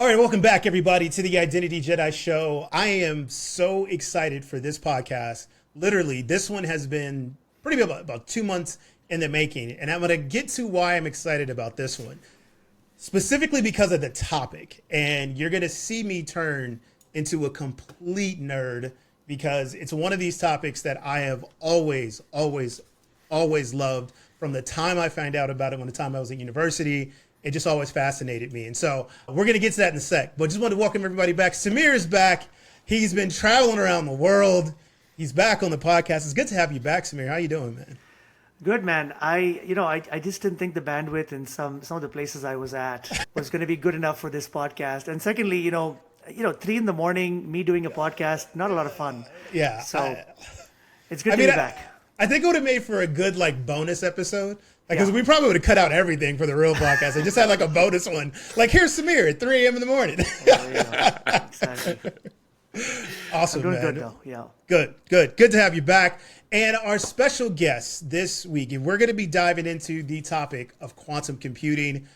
All right, welcome back, everybody, to the Identity Jedi Show. I am so excited for this podcast. Literally, this one has been pretty about 2 months in the making, and I'm going to get to why I'm excited about this one, specifically because of the topic. And you're going to see me turn into a complete nerd because it's one of these topics that I have always loved from the time I found out about it when the time I was in university. It just always fascinated me. And so we're going to get to that in a sec. But just wanted to welcome everybody back. Samir is back. He's been traveling around the world. He's back on the podcast. It's good to have you back, Samir. How you doing, man? Good, man. I just didn't think the bandwidth in some of the places I was at was going to be good enough for this podcast. And secondly, 3 a.m, me doing a podcast, not a lot of fun. Yeah. So it's good to be back. I think it would have made for a good bonus episode. Because we probably would have cut out everything for the real podcast. They just had a bonus one. Here's Samir at 3 a.m. in the morning. Exactly. Awesome, I'm doing man. good, though. Yeah. Good to have you back. And our special guest this week, and we're going to be diving into the topic of quantum computing.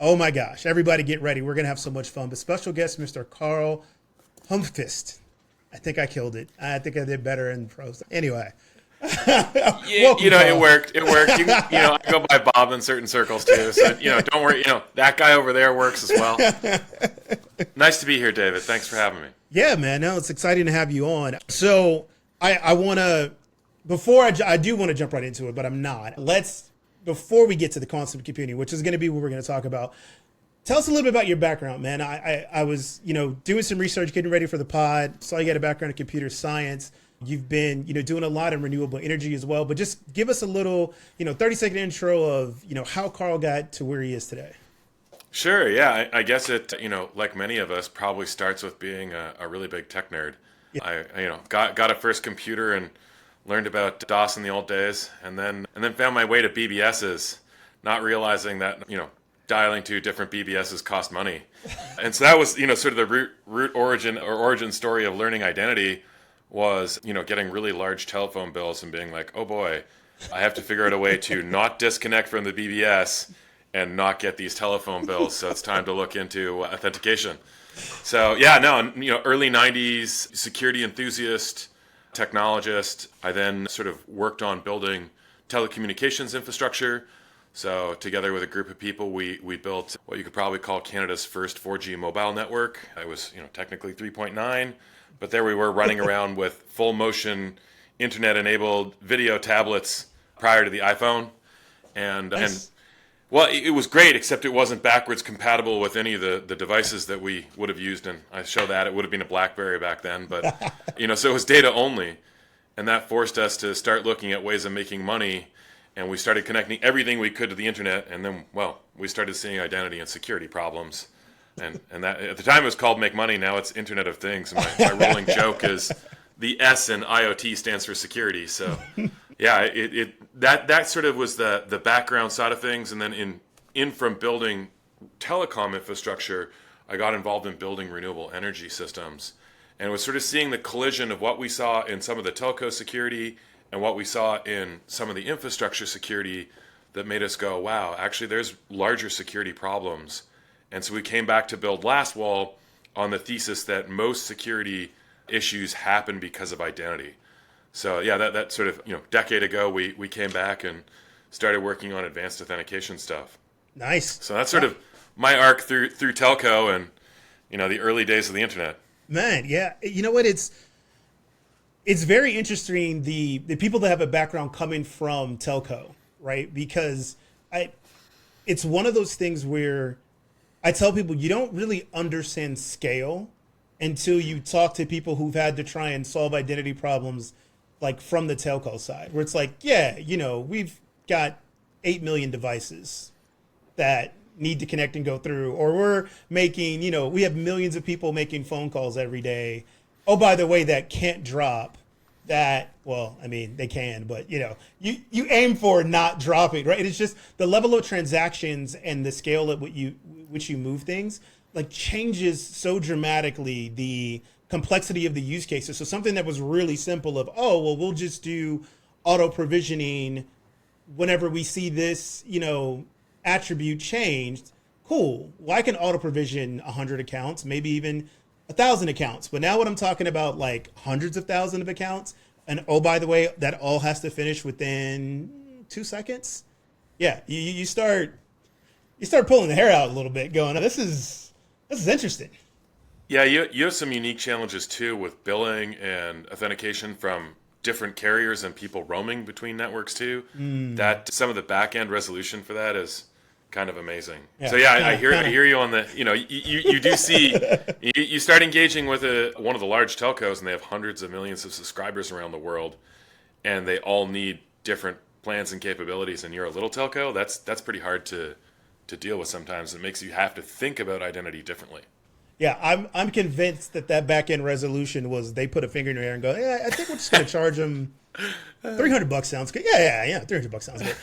Oh my gosh, everybody get ready. We're going to have so much fun. But special guest, Mr. Carl Humpfist. I think I killed it. I think I did better in prose. Anyway. Welcome, it worked. I go by Bob in certain circles too. So, don't worry. That guy over there works as well. Nice to be here, David. Thanks for having me. Yeah, man. No, it's exciting to have you on. So I want to, I do want to jump right into it, but I'm not. Before we get to the quantum computing, which is going to be what we're going to talk about, tell us a little bit about your background, man. I was, doing some research, getting ready for the pod, saw you had a background in computer science. You've been, doing a lot in renewable energy as well, but just give us a little, 30-second intro of, how Carl got to where he is today. Sure. Yeah. I guess it, like many of us, probably starts with being a really big tech nerd. Yeah. I got a first computer and learned about DOS in the old days, and then found my way to BBSs, not realizing that, dialing to different BBSs cost money. And so that was, sort of the root origin story of learning identity. Was, getting really large telephone bills and being like, oh boy, I have to figure out a way to not disconnect from the BBS and not get these telephone bills. So it's time to look into authentication. So early 90s security enthusiast, technologist. I then sort of worked on building telecommunications infrastructure. So together with a group of people, we built what you could probably call Canada's first 4G mobile network. It was, technically 3.9. But there we were running around with full motion internet-enabled video tablets prior to the iPhone. And it was great, except it wasn't backwards compatible with any of the devices that we would have used. And I show that. It would have been a BlackBerry back then. But, so it was data only. And that forced us to start looking at ways of making money. And we started connecting everything we could to the internet. And then, we started seeing identity and security problems. And that at the time it was called Make Money. Now it's Internet of Things. And my rolling joke is the S in IoT stands for security. So, yeah, that sort of was the background side of things. And then in from building telecom infrastructure, I got involved in building renewable energy systems, and was sort of seeing the collision of what we saw in some of the telco security and what we saw in some of the infrastructure security that made us go, wow, actually there's larger security problems. And so we came back to build Lastwall on the thesis that most security issues happen because of identity. So yeah, that sort of, decade ago, we came back and started working on advanced authentication stuff. Nice. So that's sort of my arc through telco and, the early days of the internet. Man, yeah. You know what? It's very interesting, the people that have a background coming from telco, right? Because it's one of those things where I tell people you don't really understand scale until you talk to people who've had to try and solve identity problems from the telco side, where it's we've got 8 million devices that need to connect and go through, or we're making, we have millions of people making phone calls every day. Oh, by the way, that can't drop. That, well, I mean, they can, but you aim for not dropping, right? It's just the level of transactions and the scale at which you move things changes so dramatically the complexity of the use cases. So something that was really simple of, we'll just do auto provisioning whenever we see this, attribute changed, cool. Well, I can auto provision 100 accounts, maybe even 1,000 accounts. But now, what I'm talking about, like hundreds of thousands of accounts, and oh, by the way, that all has to finish within 2 seconds. Yeah, you start pulling the hair out a little bit, going, this is interesting. Yeah, you have some unique challenges too with billing and authentication from different carriers and people roaming between networks too. That some of the back end resolution for that is kind of amazing. Yeah, So yeah, kinda, I hear you on the, you do see, you start engaging with one of the large telcos and they have hundreds of millions of subscribers around the world and they all need different plans and capabilities and you're a little telco. That's pretty hard to deal with sometimes. It makes you have to think about identity differently. Yeah, I'm convinced that back end resolution was they put a finger in the air and go, yeah, I think we're just going to charge them $300 sounds good. Yeah. $300 sounds good.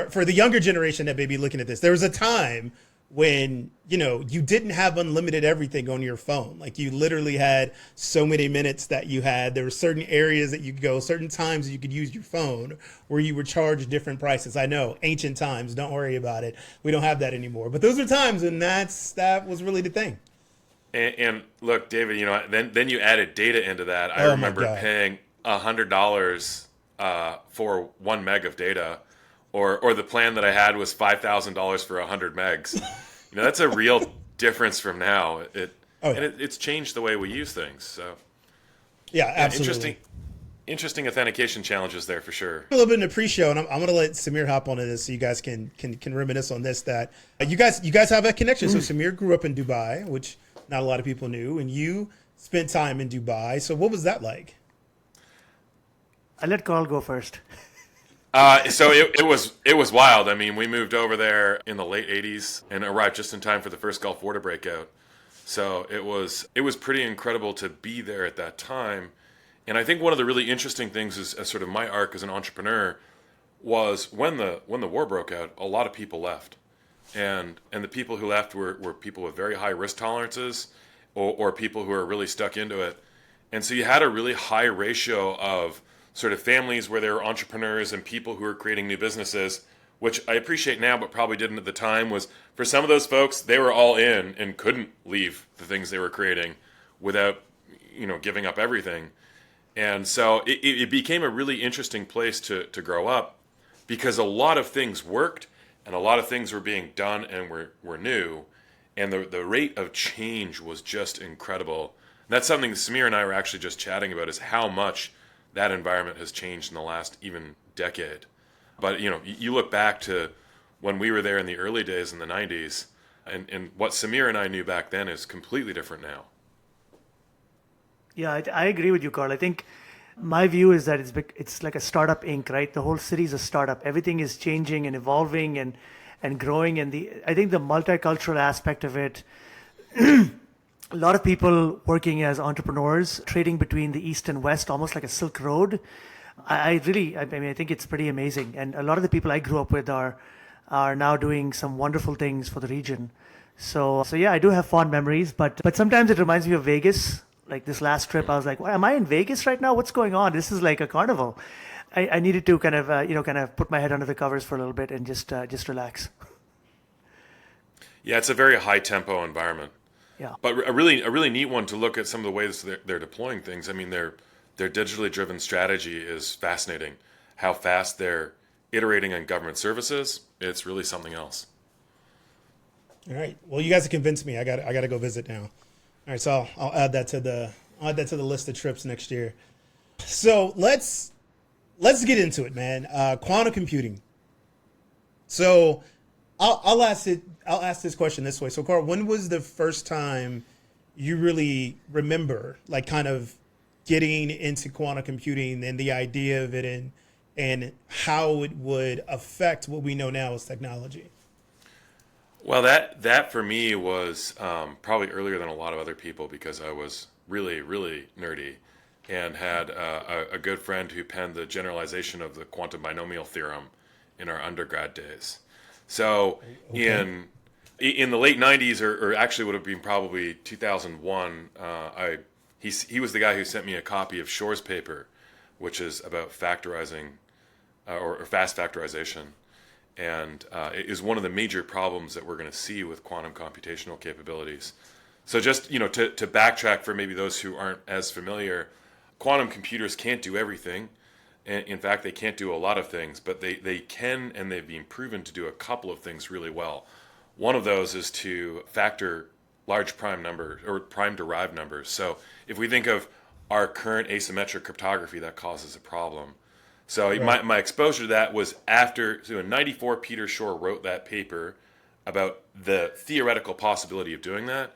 For the younger generation that may be looking at this, there was a time when you didn't have unlimited everything on your phone. Like you literally had so many minutes that you had. There were certain areas that you could go, certain times that you could use your phone where you were charged different prices. I know, ancient times. Don't worry about it. We don't have that anymore. But those are times, and that was really the thing. And look, David, then you added data into that. I remember paying $100 for 1 meg of data, or the plan that I had was $5,000 for 100 megs. That's a real difference from now. It's changed the way we use things. So yeah, absolutely. Interesting authentication challenges there for sure. A little bit in the pre-show, and I'm going to let Samir hop onto this so you guys can reminisce on this. That you guys have a connection. So Samir grew up in Dubai, which not a lot of people knew, and you spent time in Dubai. So what was that like? I let Carl go first. So it was wild. I mean, we moved over there in the late '80s and arrived just in time for the first Gulf War to break out. So it was pretty incredible to be there at that time. And I think one of the really interesting things is, as sort of my arc as an entrepreneur, was when the war broke out, a lot of people left, and the people who left were people with very high risk tolerances, or people who are really stuck into it. And so you had a really high ratio of sort of families where there were entrepreneurs and people who were creating new businesses, which I appreciate now, but probably didn't at the time, was for some of those folks, they were all in and couldn't leave the things they were creating without, giving up everything. And so it became a really interesting place to grow up because a lot of things worked and a lot of things were being done and were new. And the rate of change was just incredible. And that's something Samir and I were actually just chatting about, is how much that environment has changed in the last even decade. But, you look back to when we were there in the early days in the 90s, and what Samir and I knew back then is completely different now. Yeah, I agree with you, Carl. I think my view is that it's like a startup Inc., right? The whole city is a startup. Everything is changing and evolving and growing. And I think the multicultural aspect of it, a lot of people working as entrepreneurs, trading between the East and West, almost like a Silk Road. I think it's pretty amazing. And a lot of the people I grew up with are now doing some wonderful things for the region. So yeah, I do have fond memories, but sometimes it reminds me of Vegas. Like this last trip, I was like, am I in Vegas right now? What's going on? This is like a carnival. I needed to kind of put my head under the covers for a little bit and just relax. Yeah, it's a very high tempo environment. Yeah. But a really neat one to look at some of the ways they're deploying things. I mean, their digitally driven strategy is fascinating. How fast they're iterating on government services, it's really something else. All right. Well, you guys have convinced me. I got to go visit now. All right, so I'll add that to the list of trips next year. So let's get into it, man. Quantum computing. So I'll ask this question this way. So Carl, when was the first time you really remember, like, kind of getting into quantum computing and the idea of it and how it would affect what we know now as technology? Well, that for me was probably earlier than a lot of other people because I was really, really nerdy and had a good friend who penned the generalization of the quantum binomial theorem in our undergrad days. So in the late 90s, or actually would have been probably 2001, he was the guy who sent me a copy of Shor's paper, which is about factorizing or fast factorization. and it is one of the major problems that we're going to see with quantum computational capabilities. So just to backtrack for maybe those who aren't as familiar, quantum computers can't do everything. In fact, they can't do a lot of things, but they can, and they've been proven to do a couple of things really well. One of those is to factor large prime numbers or prime derived numbers. So if we think of our current asymmetric cryptography, that causes a problem. So Right. my exposure to that was after, so in 94, Peter Shor wrote that paper about the theoretical possibility of doing that.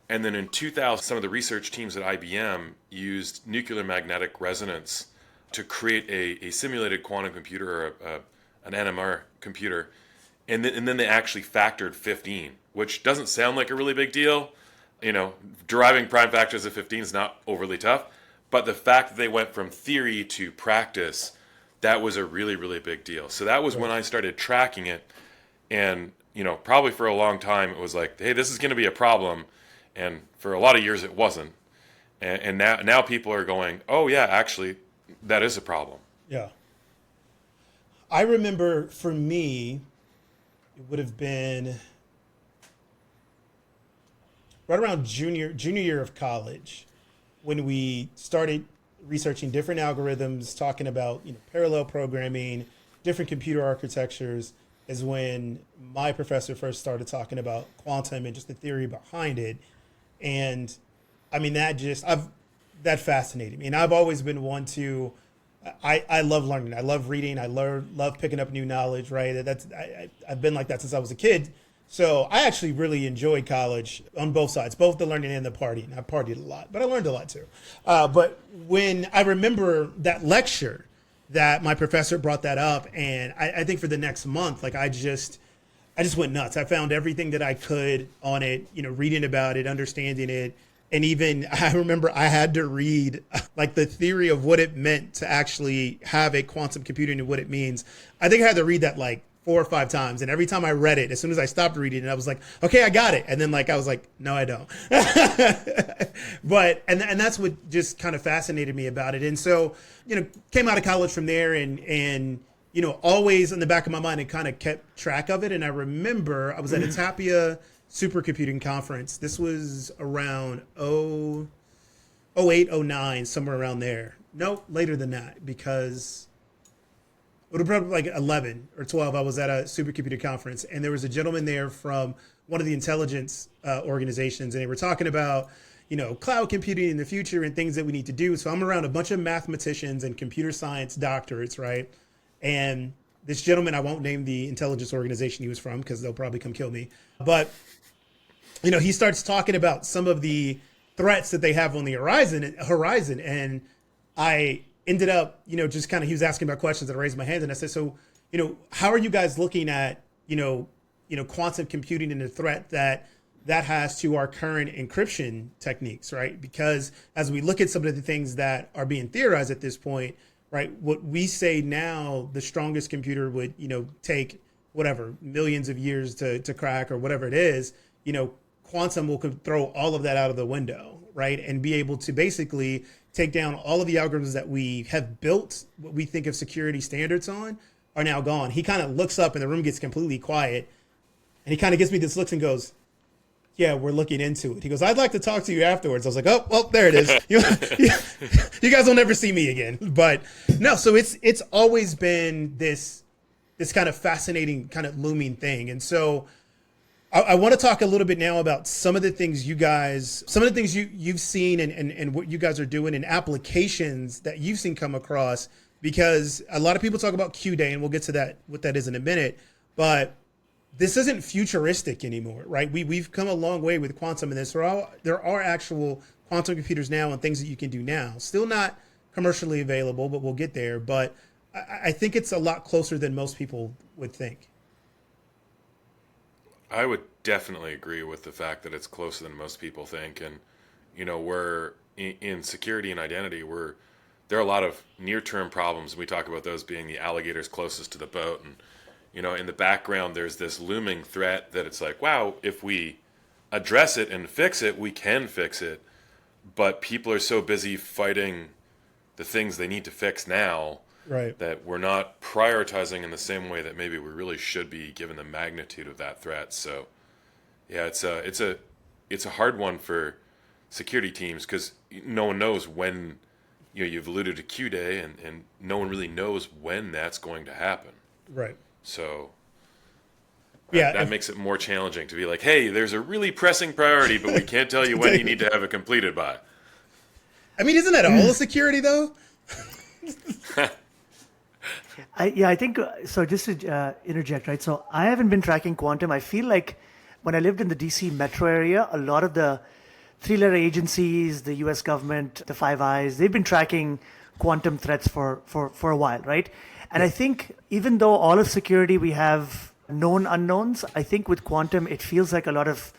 And then in 2000, some of the research teams at IBM used nuclear magnetic resonance to create a simulated quantum computer, or an NMR computer. And then they actually factored 15, which doesn't sound like a really big deal. Deriving prime factors of 15 is not overly tough. But the fact that they went from theory to practice, that was a really, really big deal. So that was when I started tracking it. And, probably for a long time, it was like, hey, this is going to be a problem. And for a lot of years, it wasn't. And now people are going, oh, yeah, actually, that is a problem. Yeah. I remember for me, it would have been right around junior year of college when we started researching different algorithms, talking about parallel programming, different computer architectures, is when my professor first started talking about quantum and just the theory behind it. And I mean that fascinated me. And I've always been one to I love learning. I love reading. I love picking up new knowledge. Right. I've been like that since I was a kid. So I actually really enjoyed college on both sides, both the learning and the partying. I partied a lot, but I learned a lot too. But when I remember that lecture that my professor brought that up, and I think for the next month, like I just went nuts. I found everything that I could on it, reading about it, understanding it. And even I remember I had to read like the theory of what it meant to actually have a quantum computing and what it means. I think I had to read that like 4 or 5 times. And every time I read it, as soon as I stopped reading it, I was like, okay, I got it. And then I was like, no, I don't. And that's what just kind of fascinated me about it. And so, came out of college from there and always in the back of my mind, it kind of kept track of it. And I remember I was at a Tapia supercomputing conference. This was around 08, 09, somewhere around there. No, later than that, because it would have probably like 11 or 12. I was at a supercomputer conference, and there was a gentleman there from one of the intelligence organizations, and they were talking about cloud computing in the future and things that we need to do. So I'm around a bunch of mathematicians and computer science doctorates, right? And this gentleman, I won't name the intelligence organization he was from because they'll probably come kill me, but he starts talking about some of the threats that they have on the horizon, and I ended up, just kind of, he was asking about questions, and I raised my hand and I said, so, how are you guys looking at, quantum computing and the threat that has to our current encryption techniques, right? Because as we look at some of the things that are being theorized at this point, right, what we say now, the strongest computer would, take whatever, millions of years to crack or whatever it is, quantum will throw all of that out of the window, right? And be able to basically take down all of the algorithms that we have built, what we think of security standards on, are now gone. He kind of looks up and the room gets completely quiet. And he kind of gives me this look and goes, yeah, we're looking into it. He goes, I'd like to talk to you afterwards. I was like, oh, well, there it is. You guys will never see me again. But no, so it's always been this kind of fascinating, kind of looming thing. And so I want to talk a little bit now about some of the things you've seen and what you guys are doing and applications that you've seen come across, because a lot of people talk about Q-Day, and we'll get to that, what that is in a minute, but this isn't futuristic anymore, right? We've come a long way with quantum in this. There are actual quantum computers now and things that you can do now. Still not commercially available, but we'll get there. But I think it's a lot closer than most people would think. I would definitely agree with the fact that it's closer than most people think. And, we're in security and identity, there are a lot of near-term problems. We talk about those being the alligators closest to the boat. And, in the background, there's this looming threat that it's like, wow, if we address it and fix it, we can fix it. But people are so busy fighting the things they need to fix now Right. that we're not prioritizing in the same way that maybe we really should be, given the magnitude of that threat. So, yeah, it's a hard one for security teams because no one knows when. You've alluded to Q Day, and no one really knows when that's going to happen. Right. So Yeah. that makes it more challenging to be like, hey, there's a really pressing priority, but we can't tell you when you need to have it completed by. I mean, isn't that all security though? I think so. Just to interject, right? So I haven't been tracking quantum. I feel like when I lived in the DC metro area, a lot of the three-letter agencies, the U.S. government, the Five Eyes, they've been tracking quantum threats for a while, right? And I think even though all of security we have known unknowns, I think with quantum it feels like a lot of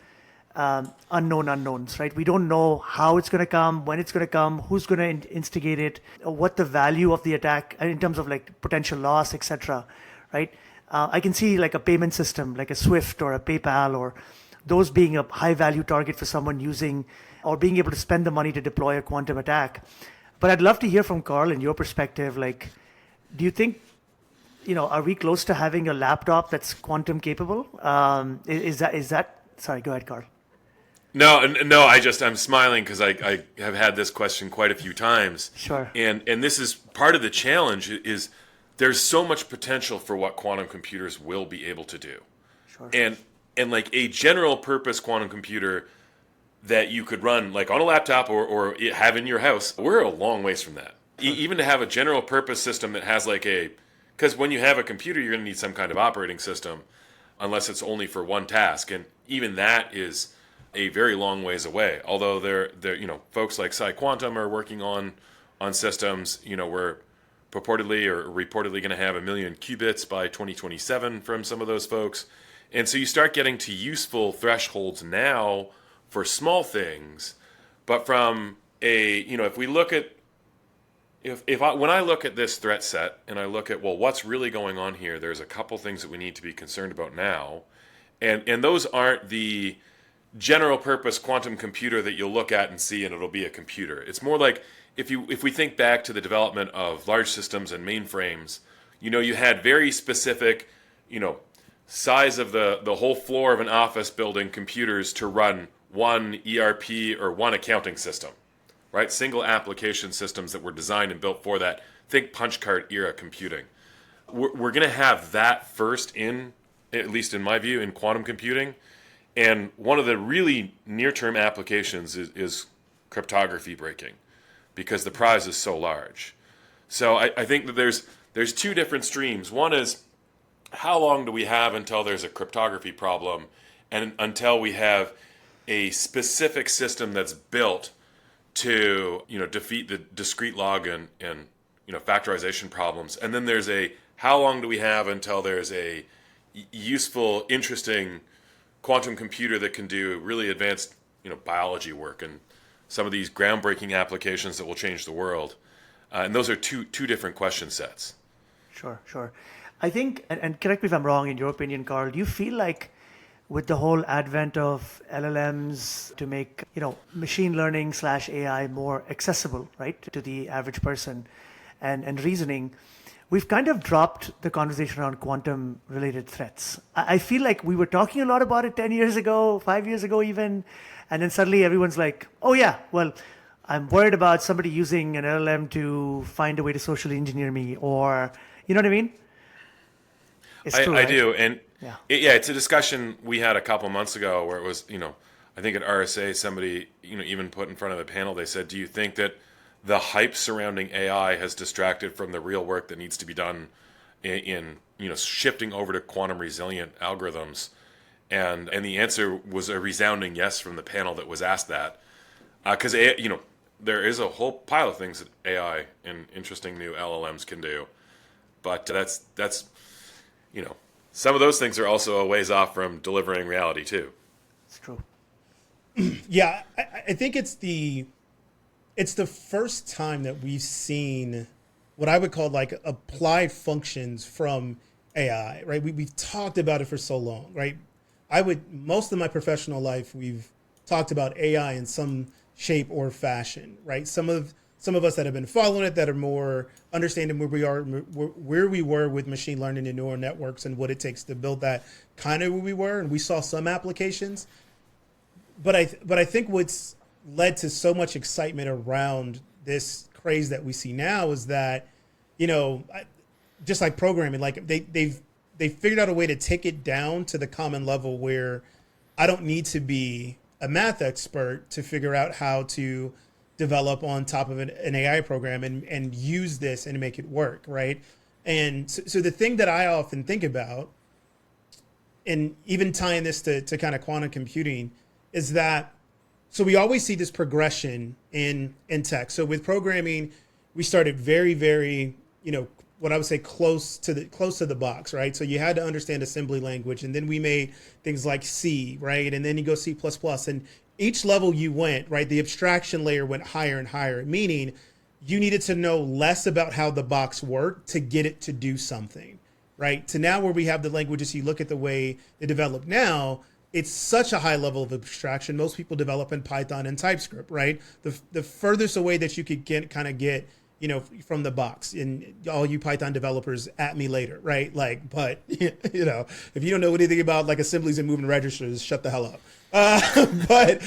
unknown unknowns, right? We don't know how it's going to come, when it's going to come, who's going to instigate it, what the value of the attack in terms of like potential loss, etc. Right? I can see like a payment system, like a SWIFT or a PayPal, or those being a high value target for someone using or being able to spend the money to deploy a quantum attack. But I'd love to hear from Carl in your perspective. Like, do you think, are we close to having a laptop that's quantum capable? Is that? Sorry, go ahead, Carl. No. I'm smiling because I have had this question quite a few times. Sure. And this is part of the challenge is there's so much potential for what quantum computers will be able to do. Sure. And like a general purpose quantum computer that you could run like on a laptop or have in your house, we're a long ways from that. Even to have a general purpose system that has like because when you have a computer, you're going to need some kind of operating system, unless it's only for one task. And even that is a very long ways away. Although they're folks like PsiQuantum are working on systems. We're reportedly going to have 1 million qubits by 2027 from some of those folks. And so you start getting to useful thresholds now for small things, but from if we look at when I look at this threat set and I look at what's really going on here, there's a couple things that we need to be concerned about now, and those aren't the general purpose quantum computer that you'll look at and see and it'll be a computer. It's more like if we think back to the development of large systems and mainframes, you had very specific, size of the whole floor of an office building computers to run one ERP or one accounting system, right? Single application systems that were designed and built for that. Think punch card era computing. We're going to have that first at least in my view, in quantum computing. And one of the really near-term applications is cryptography breaking, because the prize is so large. So I think that there's two different streams. One is, how long do we have until there's a cryptography problem and until we have a specific system that's built to defeat the discrete log and factorization problems? And then there's how long do we have until there's a useful, interesting quantum computer that can do really advanced biology work and some of these groundbreaking applications that will change the world? And those are two different question sets. Sure. I think, and correct me if I'm wrong, in your opinion, Carl, do you feel like with the whole advent of LLMs to make, machine learning / AI more accessible, right, to the average person and reasoning, we've kind of dropped the conversation around quantum related threats. I feel like we were talking a lot about it 10 years ago, 5 years ago even, and then suddenly everyone's like, oh yeah, well, I'm worried about somebody using an LLM to find a way to socially engineer me, or, you know what I mean? It's true, I right? do, and Yeah. It's a discussion we had a couple months ago where it was, I think at RSA somebody, even put in front of a panel, they said, do you think that the hype surrounding AI has distracted from the real work that needs to be done in shifting over to quantum resilient algorithms? And the answer was a resounding yes from the panel that was asked that, because there is a whole pile of things that AI and interesting new LLMs can do, but that's some of those things are also a ways off from delivering reality too. It's true. Yeah, I think it's the first time that we've seen what I would call like applied functions from AI, right? We've talked about it for so long, right? Most of my professional life, we've talked about AI in some shape or fashion, right? Some of some of us that have been following it that are more understanding where we were with machine learning and neural networks and what it takes to build that, kind of where we were, and we saw some applications. But I think what's led to so much excitement around this craze that we see now is that, just like programming, like they've figured out a way to take it down to the common level where I don't need to be a math expert to figure out how to develop on top of an AI program and use this and make it work, right? And so the thing that I often think about, and even tying this to kind of quantum computing, is that, so we always see this progression in tech. So with programming, we started very, very, what I would say close to the box, right? So you had to understand assembly language, and then we made things like C, right? And then you go C++, and each level you went, right, the abstraction layer went higher and higher, meaning you needed to know less about how the box worked to get it to do something, right? To now where we have the languages, you look at the way they develop now, it's such a high level of abstraction. Most people develop in Python and TypeScript, right? The furthest away that you could get from the box. And all you Python developers at me later, right? Like, but if you don't know anything about like assemblies and moving registers, shut the hell up. But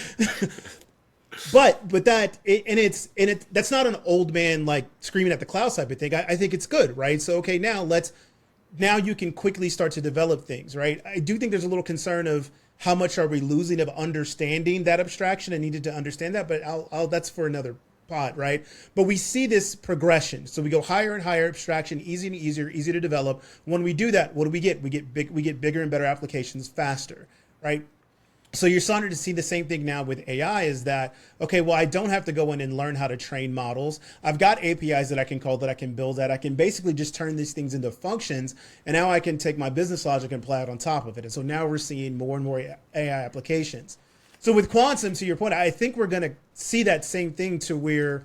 that's not an old man like screaming at the clouds type of thing. I think it's good, right? So okay, now you can quickly start to develop things, right? I do think there's a little concern of how much are we losing of understanding that abstraction and needed to understand that, but that's for another pod, right? But we see this progression. So we go higher and higher abstraction, easy and easier, easy to develop. When we do that, what do we get? We get bigger and better applications faster, right? So you're starting to see the same thing now with AI is that, okay, well, I don't have to go in and learn how to train models. I've got APIs that I can call, that I can build, that I can basically just turn these things into functions. And now I can take my business logic and apply it on top of it. And so now we're seeing more and more AI applications. So with quantum, to your point, I think we're going to see that same thing to where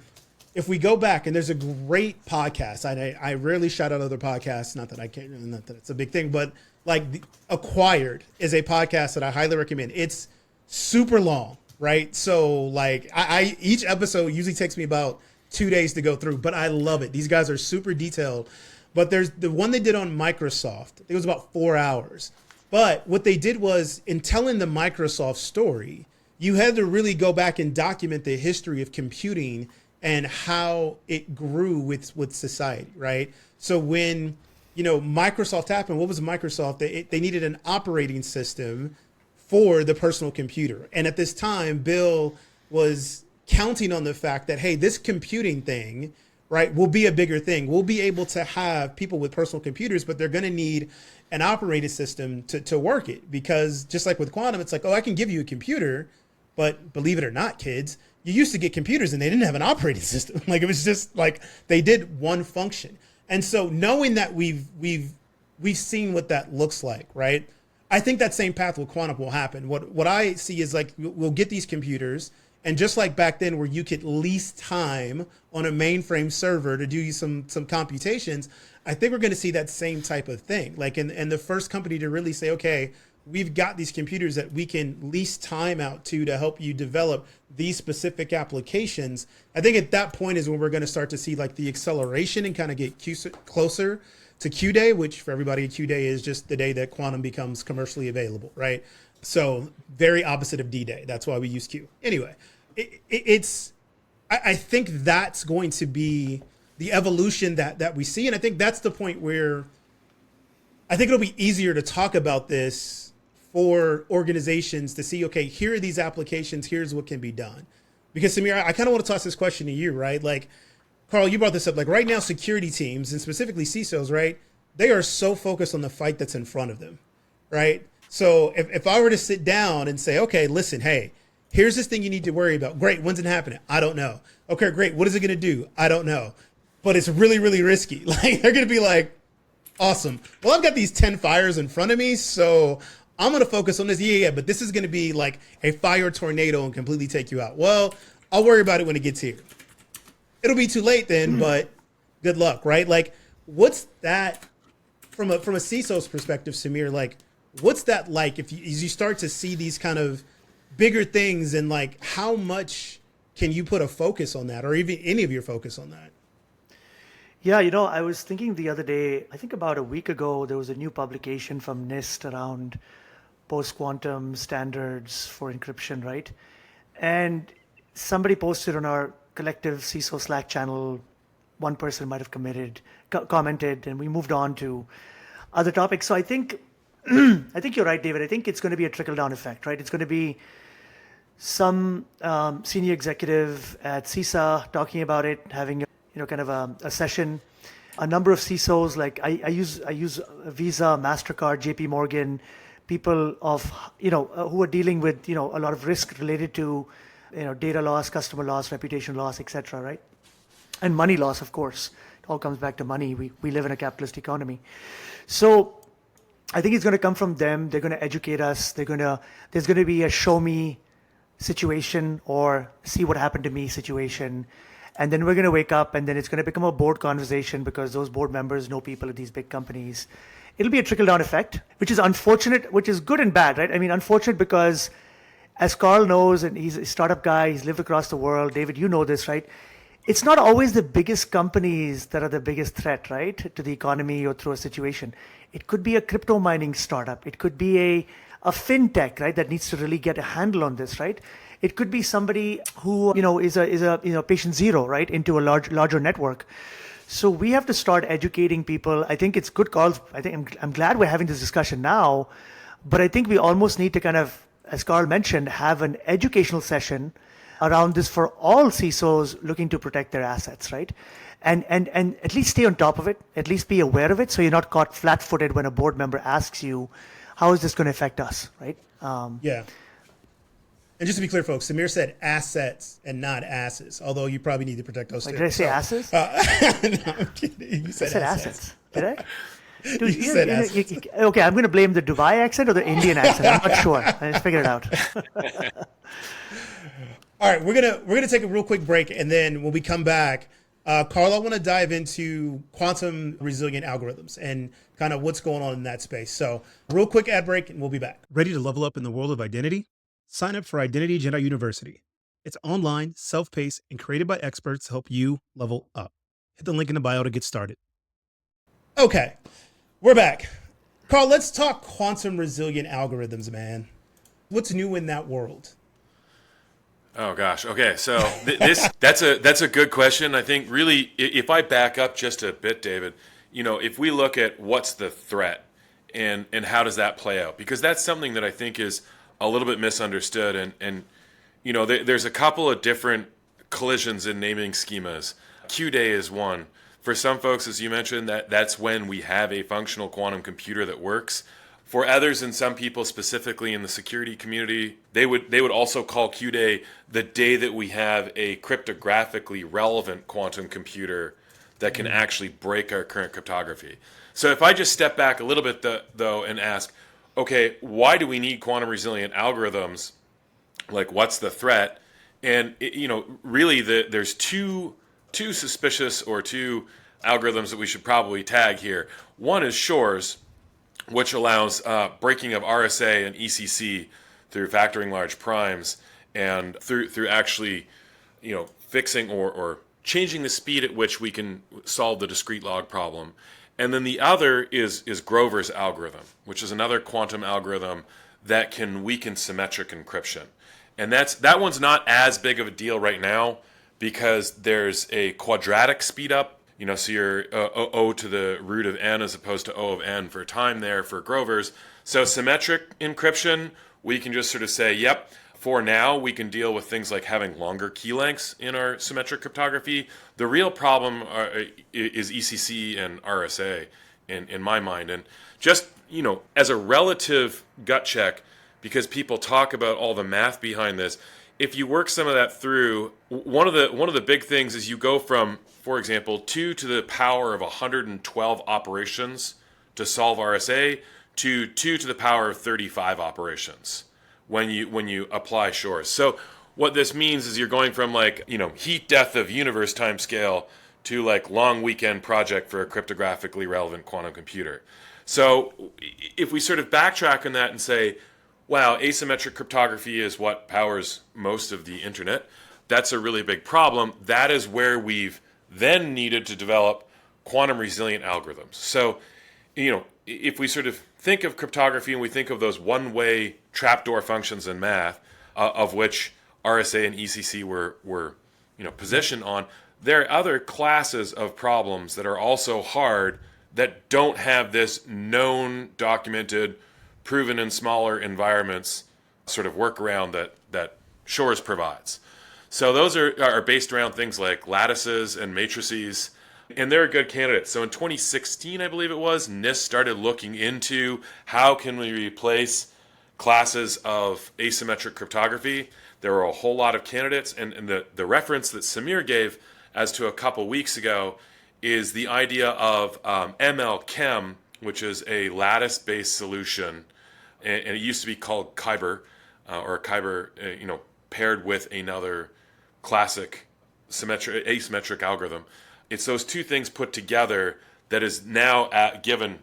if we go back, and there's a great podcast. I rarely shout out other podcasts, not that it's a big thing, but like Acquired is a podcast that I highly recommend. It's super long, right? So like I each episode usually takes me about 2 days to go through, but I love it. These guys are super detailed. But there's the one they did on Microsoft. It was about 4 hours. But what they did was, in telling the Microsoft story, you had to really go back and document the history of computing and how it grew with society, right? So when Microsoft happened, what was Microsoft? They needed an operating system for the personal computer. And at this time, Bill was counting on the fact that, hey, this computing thing, right, will be a bigger thing. We'll be able to have people with personal computers, but they're going to need an operating system to work it. Because just like with quantum, it's like, oh, I can give you a computer, but believe it or not, kids, you used to get computers and they didn't have an operating system. Like it was just like they did one function. And so knowing that we've seen what that looks like, right? I think that same path with quantum will happen. What I see is like we'll get these computers, and just like back then where you could lease time on a mainframe server to do some computations, I think we're going to see that same type of thing. Like and the first company to really say, okay, we've got these computers that we can lease time out to help you develop these specific applications. I think at that point is when we're going to start to see like the acceleration and kind of get closer to Q-Day, which for everybody, Q-Day is just the day that quantum becomes commercially available, right? So very opposite of D-Day. That's why we use Q. Anyway, I think that's going to be the evolution that we see. And I think that's the point where I think it'll be easier to talk about this for organizations to see, okay, here are these applications, here's what can be done. Because Samir, I kind of want to toss this question to you, right? Like, Carl, you brought this up, like right now, security teams and specifically CISOs, right? They are so focused on the fight that's in front of them, right? So if I were to sit down and say, okay, listen, hey, here's this thing you need to worry about. Great, when's it happening? I don't know. Okay, great, what is it gonna do? I don't know. But it's really, really risky. Like they're gonna be like, awesome. Well, I've got these 10 fires in front of me, so I'm going to focus on this. Yeah, but this is going to be like a fire tornado and completely take you out. Well, I'll worry about it when it gets here. It'll be too late then, but good luck, right? Like, what's that from a CISO's perspective, Samir? Like, what's that like as you start to see these kind of bigger things and like how much can you put a focus on that, or even any of your focus on that? Yeah, I was thinking the other day, I think about a week ago, there was a new publication from NIST around post-quantum standards for encryption, right? And somebody posted on our collective CISO Slack channel, one person might have commented, and we moved on to other topics. So I think you're right, David. I think it's going to be a trickle-down effect, right? It's going to be some senior executive at CISA talking about it, having kind of a session. A number of CISOs, like I use Visa, MasterCard, JP Morgan, people of who are dealing with a lot of risk related to data loss, customer loss, reputation loss, etc. Right, and money loss, of course. It all comes back to money. We live in a capitalist economy, so I think it's going to come from them. They're going to educate us. There's going to be a show me situation or see what happened to me situation. And then we're going to wake up, and then it's going to become a board conversation because those board members know people at these big companies. It'll be a trickle-down effect, which is unfortunate, which is good and bad, right? I mean, unfortunate because, as Carl knows, and he's a startup guy, he's lived across the world. David, you know this, right? It's not always the biggest companies that are the biggest threat, right, to the economy or through a situation. It could be a crypto mining startup. It could be a fintech, right, that needs to really get a handle on this, right? It could be somebody who is a patient zero, right, into a larger network. So we have to start educating people. I think it's good calls. I think I'm glad we're having this discussion now, but I think we almost need to kind of, as Carl mentioned, have an educational session around this for all CISOs looking to protect their assets, right? And at least stay on top of it. At least be aware of it, so you're not caught flat-footed when a board member asks you, "How is this going to affect us?" Right? Yeah. And just to be clear, folks, Samir said assets and not asses, although you probably need to protect those too. Did I say asses? No, I'm kidding. You said assets. Did I? Dude, You said assets. Okay, I'm going to blame the Dubai accent or the Indian accent. I'm not sure. I just figured it out. All right, we're gonna take a real quick break, and then when we come back, Carl, I want to dive into quantum resilient algorithms and kind of what's going on in that space. So, real quick ad break, and we'll be back. Ready to level up in the world of identity? Sign up for Identity Jedi University. It's online, self-paced, and created by experts to help you level up. Hit the link in the bio to get started. Okay, we're back. Carl, let's talk quantum resilient algorithms, man. What's new in that world? Oh gosh. Okay. So that's a good question. I think really, if I back up just a bit, David, if we look at what's the threat and how does that play out, because that's something that I think is a little bit misunderstood, and there's a couple of different collisions in naming schemas. Q-Day is one. For some folks, as you mentioned, that's when we have a functional quantum computer that works. For others, and some people specifically in the security community, they would also call Q-Day the day that we have a cryptographically relevant quantum computer that can actually break our current cryptography. So if I just step back a little bit though and ask, okay, why do we need quantum resilient algorithms? Like, what's the threat? And really, there's two suspicious or two algorithms that we should probably tag here. One is Shor's, which allows breaking of RSA and ECC through factoring large primes and through actually, fixing or changing the speed at which we can solve the discrete log problem. And then the other is Grover's algorithm, which is another quantum algorithm that can weaken symmetric encryption. And that one's not as big of a deal right now because there's a quadratic speed up. So you're O to the root of n as opposed to O of n for time there for Grover's. So symmetric encryption, we can just sort of say, yep, for now we can deal with things like having longer key lengths in our symmetric cryptography. The real problem is ECC and RSA in my mind. And just, as a relative gut check, because people talk about all the math behind this, if you work some of that through, one of the big things is you go from, for example, 2 to the power of 112 operations to solve RSA to 2 to the power of 35 operations when you apply Shor's. So what this means is you're going from heat death of universe time scale to long weekend project for a cryptographically relevant quantum computer. So if we sort of backtrack on that and say, wow, asymmetric cryptography is what powers most of the internet. that's a really big problem. That is where we've then needed to develop quantum resilient algorithms. So, if we sort of think of cryptography and we think of those one-way trapdoor functions in math, of which RSA and ECC were positioned on, there are other classes of problems that are also hard that don't have this known, documented, proven in smaller environments sort of workaround that Shores provides. So those are based around things like lattices and matrices, and they're a good candidate. So in 2016, I believe it was, NIST started looking into how can we replace classes of asymmetric cryptography. There were a whole lot of candidates, and the reference that Samir gave as to a couple weeks ago is the idea of ML-Chem, which is a lattice-based solution, and it used to be called Kyber, or Kyber, paired with another classic asymmetric algorithm. It's those two things put together that is now given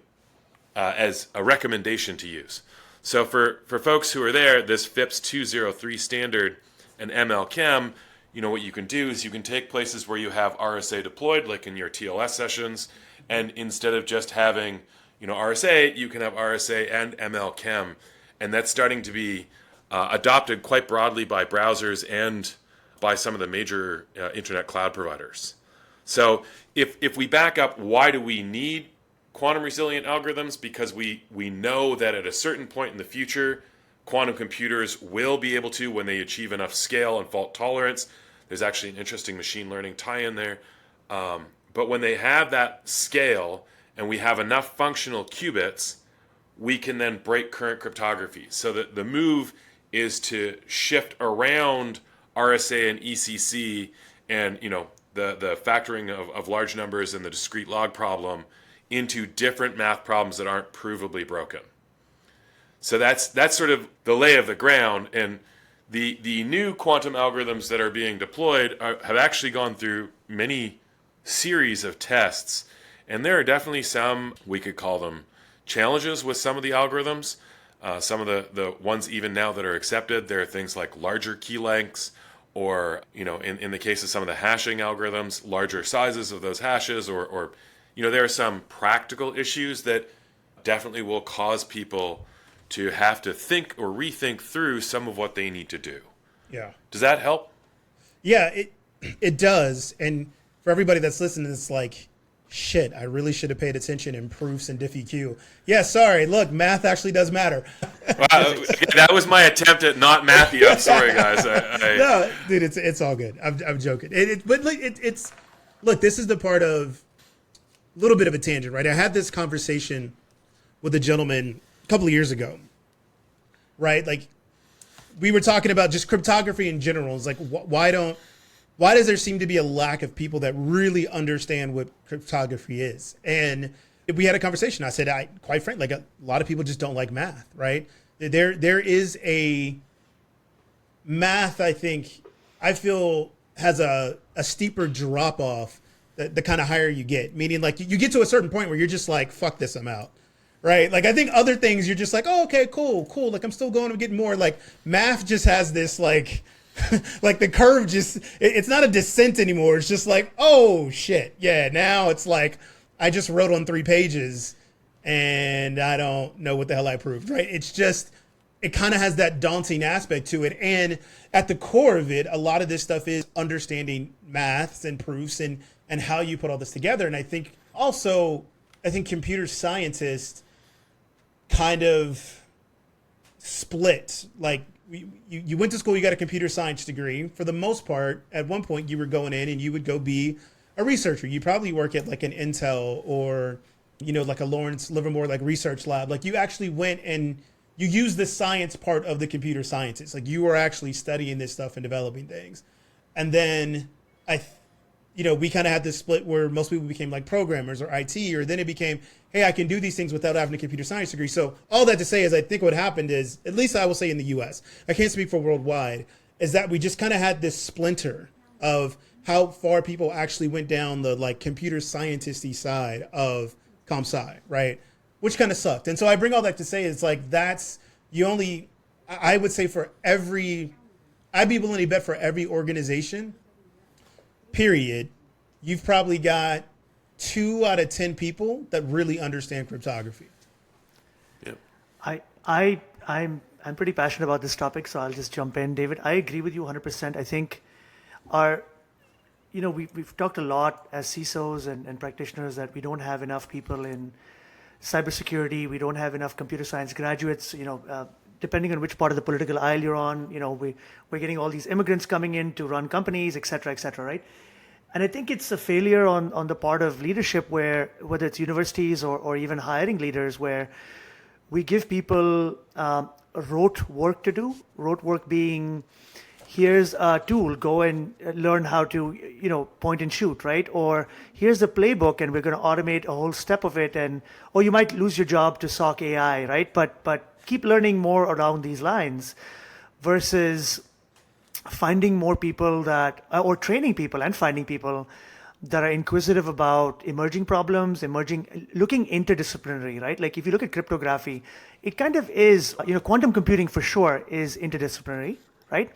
as a recommendation to use. So for folks who are there, this FIPS 203 standard and ML-Chem, what you can do is you can take places where you have RSA deployed, like in your TLS sessions, and instead of just having RSA, you can have RSA and ML-Chem, and that's starting to be adopted quite broadly by browsers and by some of the major internet cloud providers. So if we back up, why do we need quantum resilient algorithms? Because we know that at a certain point in the future, quantum computers will be able to, when they achieve enough scale and fault tolerance, there's actually an interesting machine learning tie-in there, but when they have that scale and we have enough functional qubits, we can then break current cryptography. So that the move is to shift around RSA and ECC and the factoring of large numbers and the discrete log problem into different math problems that aren't provably broken. So that's sort of the lay of the ground, and the new quantum algorithms that are being deployed have actually gone through many series of tests, and there are definitely some, we could call them challenges with some of the algorithms. Some of the ones even now that are accepted, there are things like larger key lengths, or in the case of some of the hashing algorithms, larger sizes of those hashes, or there are some practical issues that definitely will cause people to have to think or rethink through some of what they need to do. Yeah. Does that help? Yeah, it does. And for everybody that's listening, it's like, shit, I really should have paid attention in proofs and diffie-q. Yeah, sorry. Look, math actually does matter. Wow, that was my attempt at not mathy. I'm sorry, guys. No, dude, it's all good. I'm joking. But it's look, this is the part of a little bit of a tangent, right? I had this conversation with a gentleman a couple of years ago, right? Like, we were talking about just cryptography in general. It's like, why does there seem to be a lack of people that really understand what cryptography is? And we had a conversation. I said, quite frankly, like, a lot of people just don't like math, right? There is a math, I feel has a steeper drop off the kind of higher you get, meaning like you get to a certain point where you're just like, fuck this, I'm out. Right. Like, I think other things you're just like, oh, okay, cool. Like, I'm still going to get more. Like, math just has this like, like the curve it's not a descent anymore. It's just like, oh shit. Yeah. Now it's like, I just wrote on 3 pages and I don't know what the hell I proved. Right. It's just, it kind of has that daunting aspect to it. And at the core of it, a lot of this stuff is understanding maths and proofs and how you put all this together. And I think computer scientists kind of split. Like, you went to school, you got a computer science degree. For the most part, at one point you were going in and you would go be a researcher. You probably work at like an Intel or, like a Lawrence Livermore, like research lab. Like, you actually went and you used the science part of the computer sciences. Like, you were actually studying this stuff and developing things. And then we kind of had this split where most people became like programmers or IT, or then it became, hey, I can do these things without having a computer science degree. So all that to say is, I think what happened is, at least I will say in the US, I can't speak for worldwide, is that we just kind of had this splinter of how far people actually went down the like computer scientist-y side of comp sci, right? Which kind of sucked. And so I bring all that to say, it's like, I would say for every I'd be willing to bet for every organization, period, you've probably got 2 out of 10 people that really understand cryptography. Yep. I'm pretty passionate about this topic, so I'll just jump in, David. I agree with you 100%. I think our, we've talked a lot as CISOs and practitioners that we don't have enough people in cybersecurity. We don't have enough computer science graduates. Depending on which part of the political aisle you're on, we're getting all these immigrants coming in to run companies, et cetera, right? And I think it's a failure on the part of leadership where, whether it's universities or even hiring leaders, where we give people rote work to do. Rote work being, here's a tool, go and learn how to, point and shoot, right? Or here's the playbook and we're going to automate a whole step of it. Or you might lose your job to SOC AI, right? But keep learning more around these lines versus finding more people or training people and finding people that are inquisitive about emerging problems, looking interdisciplinary, right? Like if you look at cryptography, it kind of is, quantum computing for sure is interdisciplinary, right?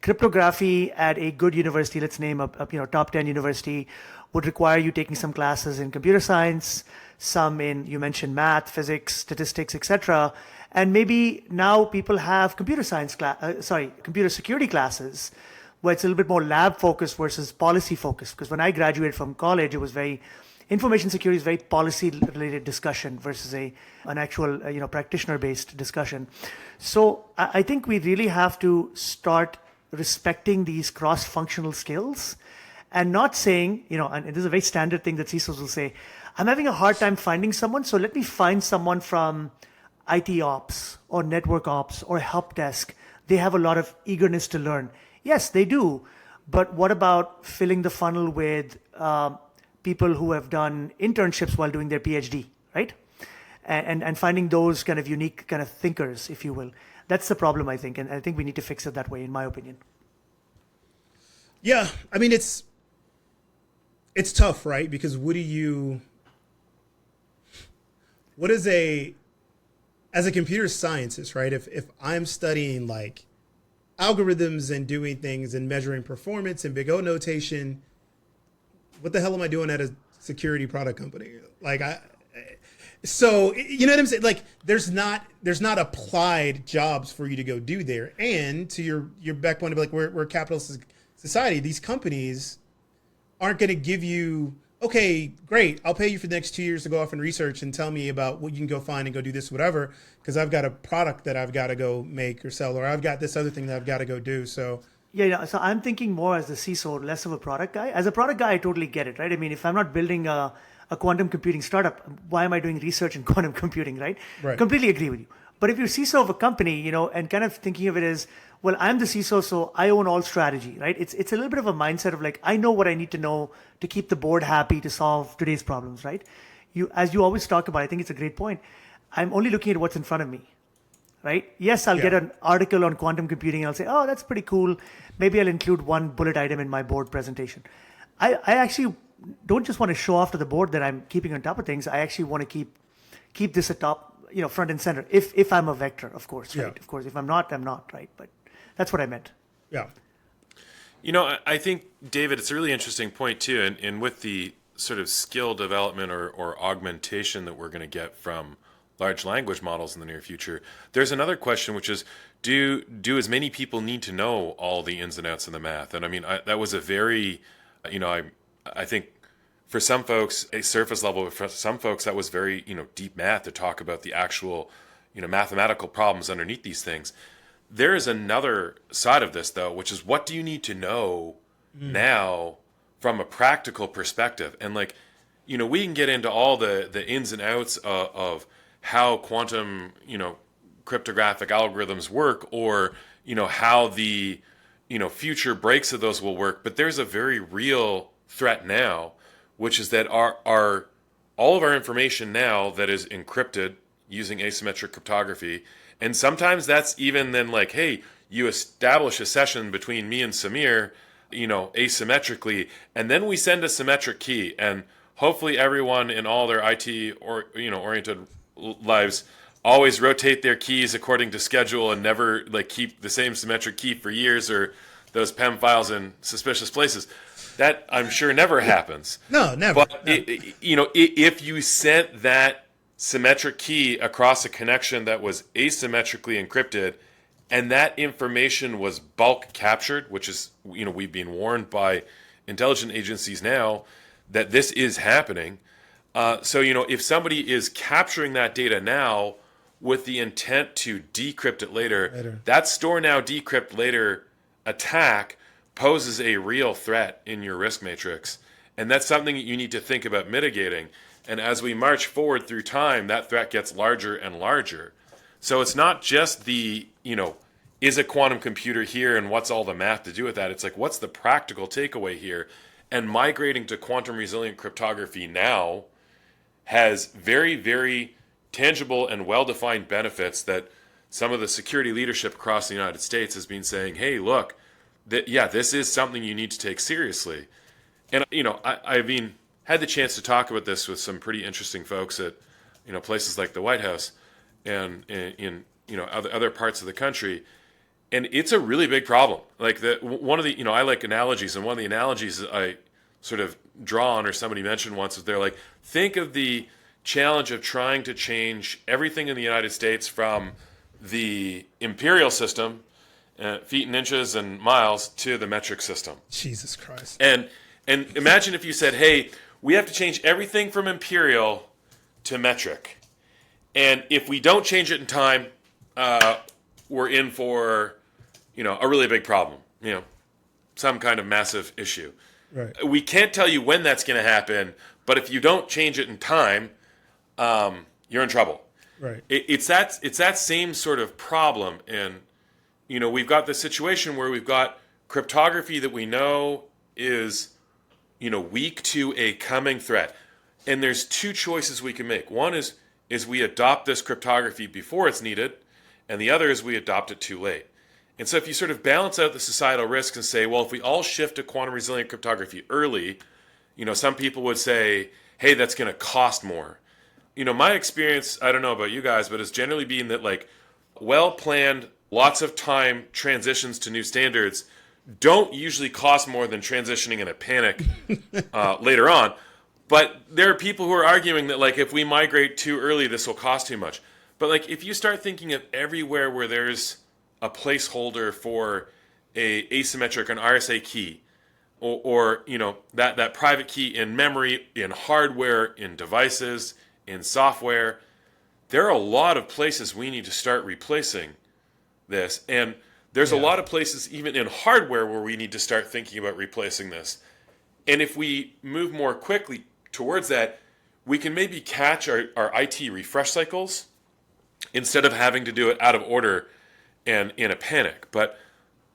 Cryptography at a good university, let's name a top 10 university, would require you taking some classes in computer science, some in, you mentioned math, physics, statistics, etc. And maybe now people have computer security classes where it's a little bit more lab focused versus policy focused. Because when I graduated from college, it was information security is very policy related discussion versus an actual practitioner based discussion. So I think we really have to start respecting these cross functional skills and not saying, and this is a very standard thing that CISOs will say, I'm having a hard time finding someone, so let me find someone from IT ops or network ops or help desk. They have a lot of eagerness to learn. Yes, they do. But what about filling the funnel with people who have done internships while doing their PhD, right? And finding those kind of unique kind of thinkers, if you will. That's the problem, I think. And I think we need to fix it that way, in my opinion. Yeah. I mean, it's tough, right? Because as a computer scientist, right? If I'm studying like algorithms and doing things and measuring performance and big O notation, what the hell am I doing at a security product company? So you know what I'm saying? Like there's not applied jobs for you to go do there. And to your back point of like we're a capitalist society, these companies aren't going to give you, okay, great, I'll pay you for the next 2 years to go off and research and tell me about what you can go find and go do this, whatever, because I've got a product that I've got to go make or sell, or I've got this other thing that I've got to go do. So yeah. So I'm thinking more as the CISO, less of a product guy. As a product guy, I totally get it, right? I mean, if I'm not building a quantum computing startup, why am I doing research in quantum computing, right? Right. Completely agree with you. But if you're CISO of a company, and kind of thinking of it as, well, I'm the CISO, so I own all strategy, right? It's a little bit of a mindset of like, I know what I need to know to keep the board happy to solve today's problems, right? As you always talk about, I think it's a great point. I'm only looking at what's in front of me, right? Yes, I'll get an article on quantum computing and I'll say, oh, that's pretty cool. Maybe I'll include one bullet item in my board presentation. I actually don't just want to show off to the board that I'm keeping on top of things. I actually want to keep this at top, front and center. If I'm a vector, of course, right? Of course, if I'm not, I'm not, right? But that's what I meant. Yeah. I think, David, it's a really interesting point too. And with the sort of skill development or augmentation that we're going to get from large language models in the near future, there's another question, which is, do as many people need to know all the ins and outs of the math? And I mean, that was a very, I think for some folks, a surface level, for some folks, that was very, deep math to talk about the actual, mathematical problems underneath these things. There is another side of this, though, which is what do you need to know now from a practical perspective? And we can get into all the ins and outs of how quantum, cryptographic algorithms work, or, how the, future breaks of those will work. But there's a very real threat now, which is that all of our information now that is encrypted using asymmetric cryptography. And sometimes that's even then like, hey, you establish a session between me and Samir, asymmetrically, and then we send a symmetric key. And hopefully everyone in all their IT or, oriented lives always rotate their keys according to schedule and never like keep the same symmetric key for years, or those PEM files in suspicious places. That I'm sure never happens. No, never. But No. If you sent that symmetric key across a connection that was asymmetrically encrypted, and that information was bulk captured, which is, we've been warned by intelligence agencies now that this is happening. So if somebody is capturing that data now with the intent to decrypt it later, that store now decrypt later attack poses a real threat in your risk matrix. And that's something that you need to think about mitigating. And as we march forward through time, that threat gets larger and larger. So it's not just the, is a quantum computer here and what's all the math to do with that? It's like, what's the practical takeaway here? And migrating to quantum resilient cryptography now has very, very tangible and well-defined benefits that some of the security leadership across the United States has been saying, hey, look, this is something you need to take seriously. And, I've been had the chance to talk about this with some pretty interesting folks at, places like the White House and in other parts of the country. And it's a really big problem. Like one of the, I like analogies, and one of the analogies I sort of draw on, or somebody mentioned once, is they're like, think of the challenge of trying to change everything in the United States from the imperial system, feet and inches and miles, to the metric system. Jesus Christ. And imagine if you said, hey, we have to change everything from imperial to metric. And if we don't change it in time, we're in for, a really big problem, some kind of massive issue. Right. We can't tell you when that's going to happen, but if you don't change it in time, you're in trouble. Right. It's that same sort of problem. And, we've got this situation where we've got cryptography that we know is, weak to a coming threat. And there's two choices we can make. One is we adopt this cryptography before it's needed, and the other is we adopt it too late. And so if you sort of balance out the societal risks and say, well, if we all shift to quantum resilient cryptography early, some people would say, hey, that's going to cost more. My experience, I don't know about you guys, but it's generally been that like well-planned, lots of time transitions to new standards don't usually cost more than transitioning in a panic later on. But there are people who are arguing that like if we migrate too early, this will cost too much. But like if you start thinking of everywhere where there's a placeholder for a asymmetric, an RSA key, or that private key in memory, in hardware, in devices, in software, there are a lot of places we need to start replacing this. And there's a lot of places even in hardware where we need to start thinking about replacing this. And if we move more quickly towards that, we can maybe catch our IT refresh cycles instead of having to do it out of order and in a panic. But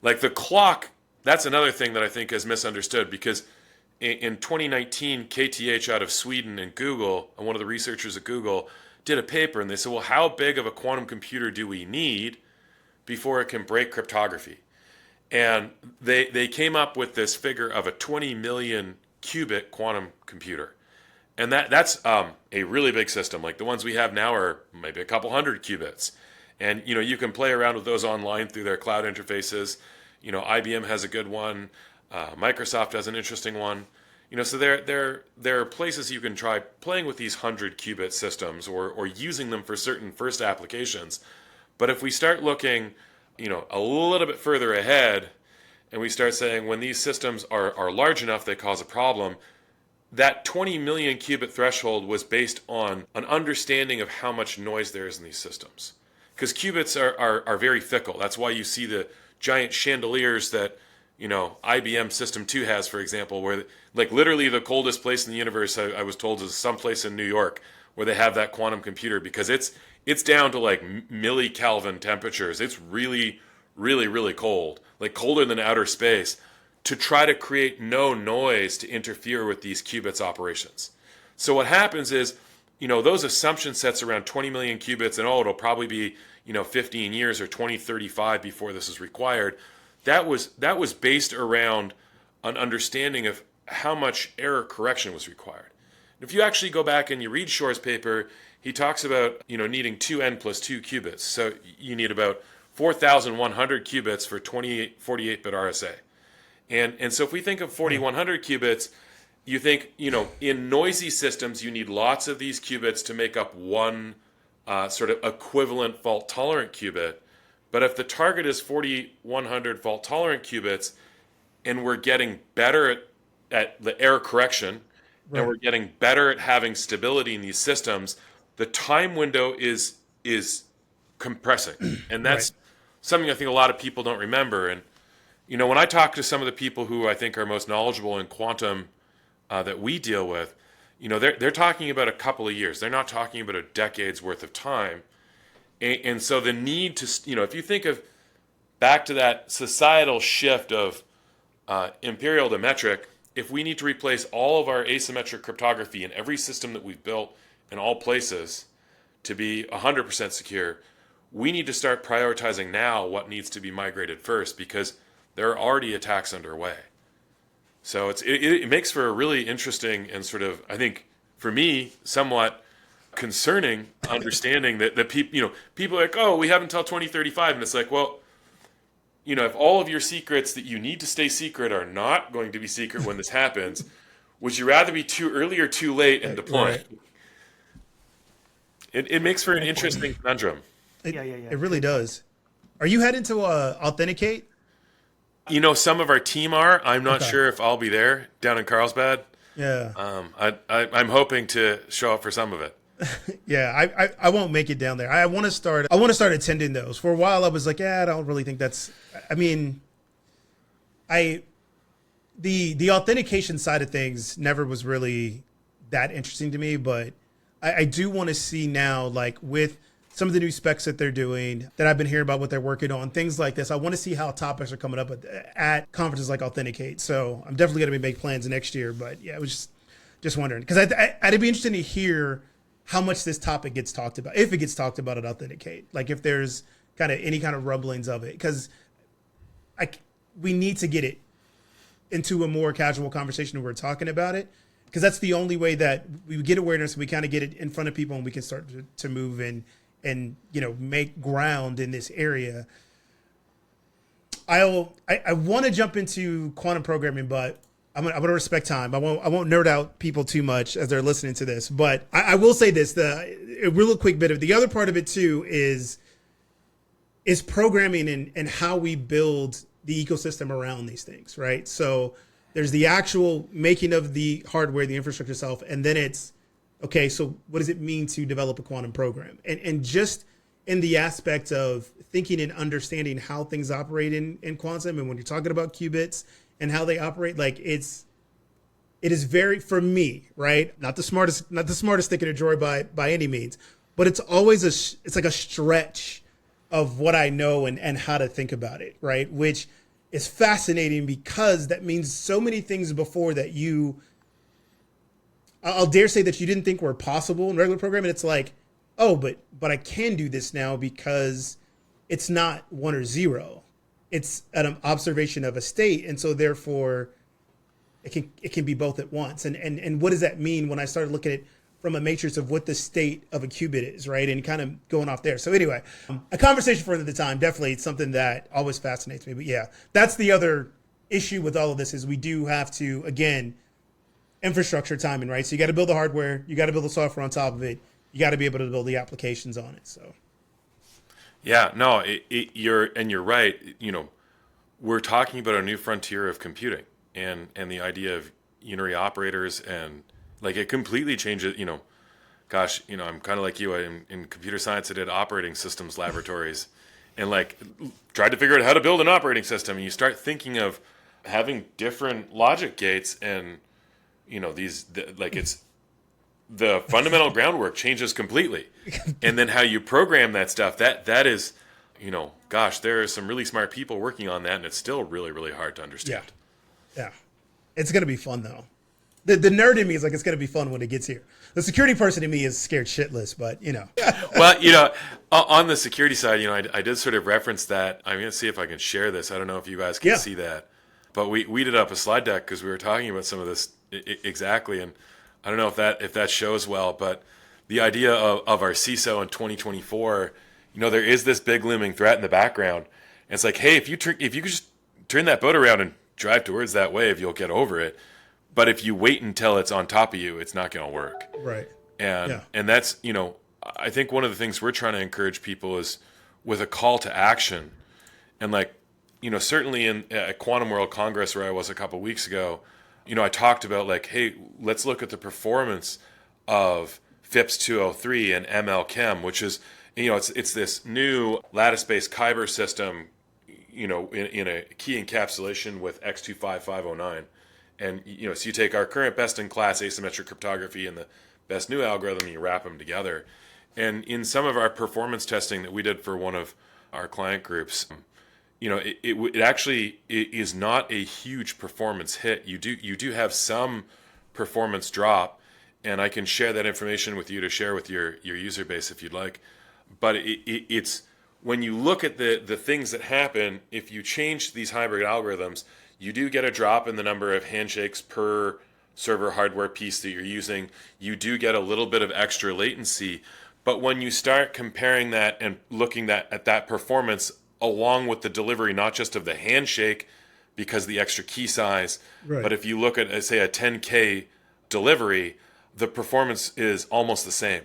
like the clock, that's another thing that I think is misunderstood, because in 2019, KTH out of Sweden and Google, and one of the researchers at Google, did a paper, and they said, well, how big of a quantum computer do we need before it can break cryptography? And they came up with this figure of a 20 million qubit quantum computer. And that's a really big system. Like the ones we have now are maybe a couple hundred qubits. And, you can play around with those online through their cloud interfaces. IBM has a good one. Microsoft has an interesting one. So there are places you can try playing with these 100 qubit systems or using them for certain first applications. But if we start looking, a little bit further ahead, and we start saying when these systems are large enough they cause a problem, that 20 million qubit threshold was based on an understanding of how much noise there is in these systems. Because qubits are very fickle. That's why you see the giant chandeliers that IBM System 2 has, for example, where like literally the coldest place in the universe, I was told, is someplace in New York where they have that quantum computer, because it's down to like millikelvin temperatures. It's really, really, really cold, like colder than outer space, to try to create no noise to interfere with these qubits operations. So what happens is, those assumption sets around 20 million qubits, and it'll probably be 15 years or 2035 before this is required. That was based around an understanding of how much error correction was required. If you actually go back and you read Shor's paper, he talks about, needing 2n plus 2 qubits. So you need about 4,100 qubits for 48-bit RSA. And so if we think of 4,100 qubits, you think, in noisy systems, you need lots of these qubits to make up one sort of equivalent fault-tolerant qubit. But if the target is 4,100 fault-tolerant qubits, and we're getting better at the error correction, right, and we're getting better at having stability in these systems, the time window is compressing. And that's right, something I think a lot of people don't remember. And, when I talk to some of the people who I think are most knowledgeable in quantum that we deal with, they're talking about a couple of years. They're not talking about a decade's worth of time. And so the need to, if you think of back to that societal shift of imperial to metric, if we need to replace all of our asymmetric cryptography in every system that we've built in all places to be 100% secure, we need to start prioritizing now what needs to be migrated first, because there are already attacks underway. So it makes for a really interesting and sort of, I think, for me, somewhat concerning understanding that people are like, oh, we have until 2035. And it's like, well, if all of your secrets that you need to stay secret are not going to be secret when this happens, would you rather be too early or too late in deploying? Right. It makes for an interesting conundrum. It really does. Are you heading to Authenticate? Some of our team are. I'm not sure if I'll be there down in Carlsbad. Yeah. I'm hoping to show up for some of it. Yeah, I won't make it down there. I want to start attending those. For a while I was like, I don't really think that's, the authentication side of things never was really that interesting to me, but I do want to see now, like with some of the new specs that they're doing, that I've been hearing about what they're working on, things like this. I want to see how topics are coming up at conferences like Authenticate. So I'm definitely going to be making plans next year, but yeah, I was just wondering, because I'd be interested to hear how much this topic gets talked about, if it gets talked about at Authenticate, like if there's kind of any kind of rumblings of it, because we need to get it into a more casual conversation when we're talking about it, because that's the only way that we get awareness, we kind of get it in front of people, and we can start to move and make ground in this area. I want to jump into quantum programming, but I'm gonna respect time. I won't nerd out people too much as they're listening to this. But I will say this: a real quick bit of the other part of it too is programming and how we build the ecosystem around these things, right? So there's the actual making of the hardware, the infrastructure itself, and then it's okay. So what does it mean to develop a quantum program? And just in the aspect of thinking and understanding how things operate in quantum, and when you're talking about qubits and how they operate, like it is very, for me, right? Not the smartest stick in a drawer by any means, but it's always it's like a stretch of what I know and how to think about it, right? Which is fascinating, because that means so many things before that I'll dare say that you didn't think were possible in regular programming. It's like, oh, but I can do this now because it's not 1 or 0. It's an observation of a state, and so therefore it can be both at once. And what does that mean when I started looking at it from a matrix of what the state of a qubit is, right? And kind of going off there. So anyway, a conversation for another time. Definitely, it's something that always fascinates me. But yeah, that's the other issue with all of this, is we do have to, again, infrastructure timing, right? So you got to build the hardware, you got to build the software on top of it, you got to be able to build the applications on it. So. Yeah, no, you're right. We're talking about a new frontier of computing, and the idea of unary operators, and like it completely changes. Gosh, I'm kind of like you. In computer science, I did operating systems laboratories, and like tried to figure out how to build an operating system. And you start thinking of having different logic gates, and it's the fundamental groundwork changes completely. And then how you program that stuff, that is, gosh, there are some really smart people working on that, and it's still really, really hard to understand. Yeah. It's going to be fun, though. The nerd in me is like, it's going to be fun when it gets here. The security person in me is scared shitless, but, Well, on the security side, I did sort of reference that. I'm going to see if I can share this. I don't know if you guys can see that. But we did up a slide deck because we were talking about some of this exactly. And I don't know if that shows well, but the idea of our CISO in 2024, there is this big looming threat in the background. And it's like, hey, if you could just turn that boat around and drive towards that wave, you'll get over it. But if you wait until it's on top of you, it's not going to work. Right. And that's, I think one of the things we're trying to encourage people is with a call to action. And certainly at Quantum World Congress where I was a couple of weeks ago, I talked about hey, let's look at the performance of FIPS 203 and ML-Chem, which is, it's this new lattice-based Kyber system, in a key encapsulation with X25509. And, so you take our current best-in-class asymmetric cryptography and the best new algorithm, you wrap them together. And in some of our performance testing that we did for one of our client groups, it actually is not a huge performance hit. You do have some performance drop, and I can share that information with you to share with your user base if you'd like. But it's when you look at the things that happen, if you change these hybrid algorithms, you do get a drop in the number of handshakes per server hardware piece that you're using. You do get a little bit of extra latency. But when you start comparing that and looking at that performance along with the delivery, not just of the handshake because the extra key size, right, but if you look at, say, a 10K delivery, the performance is almost the same.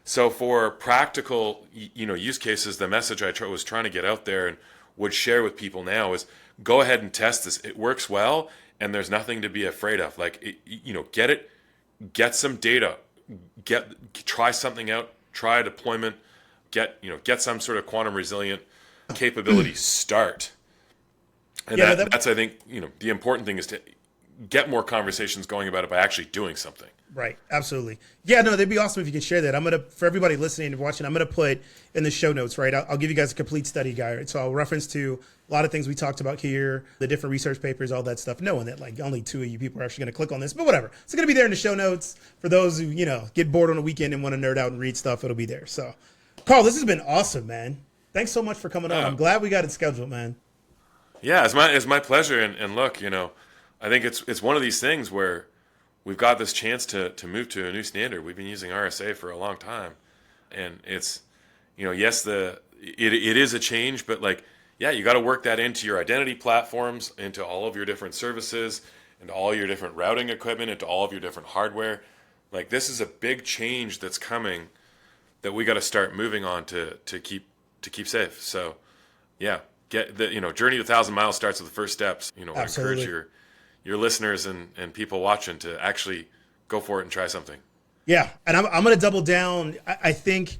So for practical, use cases, the message I was trying to get out there and would share with people now is go ahead and test this. It works well, and there's nothing to be afraid of. Get some data, try something out, try a deployment, get some sort of quantum resilient capability start. And that's, I think, the important thing is to get more conversations going about it by actually doing something. Right. Absolutely. Yeah, no, that'd be awesome if you could share that. For everybody listening and watching, I'm going to put in the show notes, right? I'll give you guys a complete study guide. Right? So I'll reference to a lot of things we talked about here, the different research papers, all that stuff, knowing that only 2 of you people are actually going to click on this, but whatever. It's going to be there in the show notes for those who, get bored on a weekend and want to nerd out and read stuff. It'll be there. So Carl, this has been awesome, man. Thanks so much for coming on. I'm glad we got it scheduled, man. Yeah, it's my pleasure. And look, I think it's one of these things where we've got this chance to move to a new standard. We've been using RSA for a long time, and it's, yes, it is a change, but you got to work that into your identity platforms, into all of your different services, into all your different routing equipment, into all of your different hardware. This is a big change that's coming that we got to start moving on to keep safe. So, yeah, get the journey to 1,000 miles starts with the first steps. I encourage your listeners and people watching to actually go for it and try something. Yeah, and I'm going to double down. I think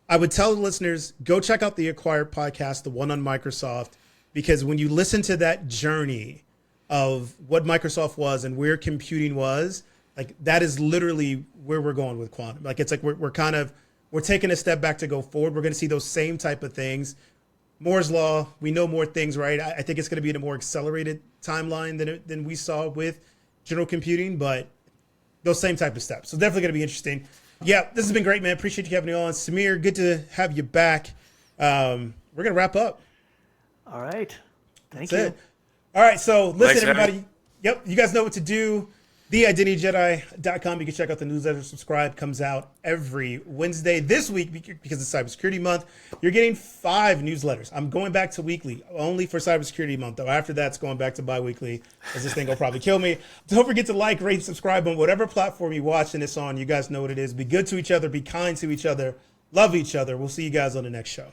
I would tell the listeners, go check out the Acquired podcast, the one on Microsoft, because when you listen to that journey of what Microsoft was and where computing was, that is literally where we're going with quantum. It's we're taking a step back to go forward. We're going to see those same type of things. Moore's Law, we know more things, right? I think it's going to be in a more accelerated timeline than we saw with general computing, but those same type of steps. So definitely going to be interesting. Yeah, this has been great, man. Appreciate you having me on. Samir, good to have you back. We're going to wrap up. All right. Thank That's you. it. All right, so listen, Thanks, everybody. Harry. Yep, you guys know what to do. TheIdentityJedi.com. You can check out the newsletter. Subscribe. Comes out every Wednesday. This week, because it's Cybersecurity Month, you're getting 5 newsletters. I'm going back to weekly, only for Cybersecurity Month, though. After that, it's going back to bi-weekly, as this thing will probably kill me. Don't forget to like, rate, subscribe on whatever platform you're watching this on. You guys know what it is. Be good to each other. Be kind to each other. Love each other. We'll see you guys on the next show.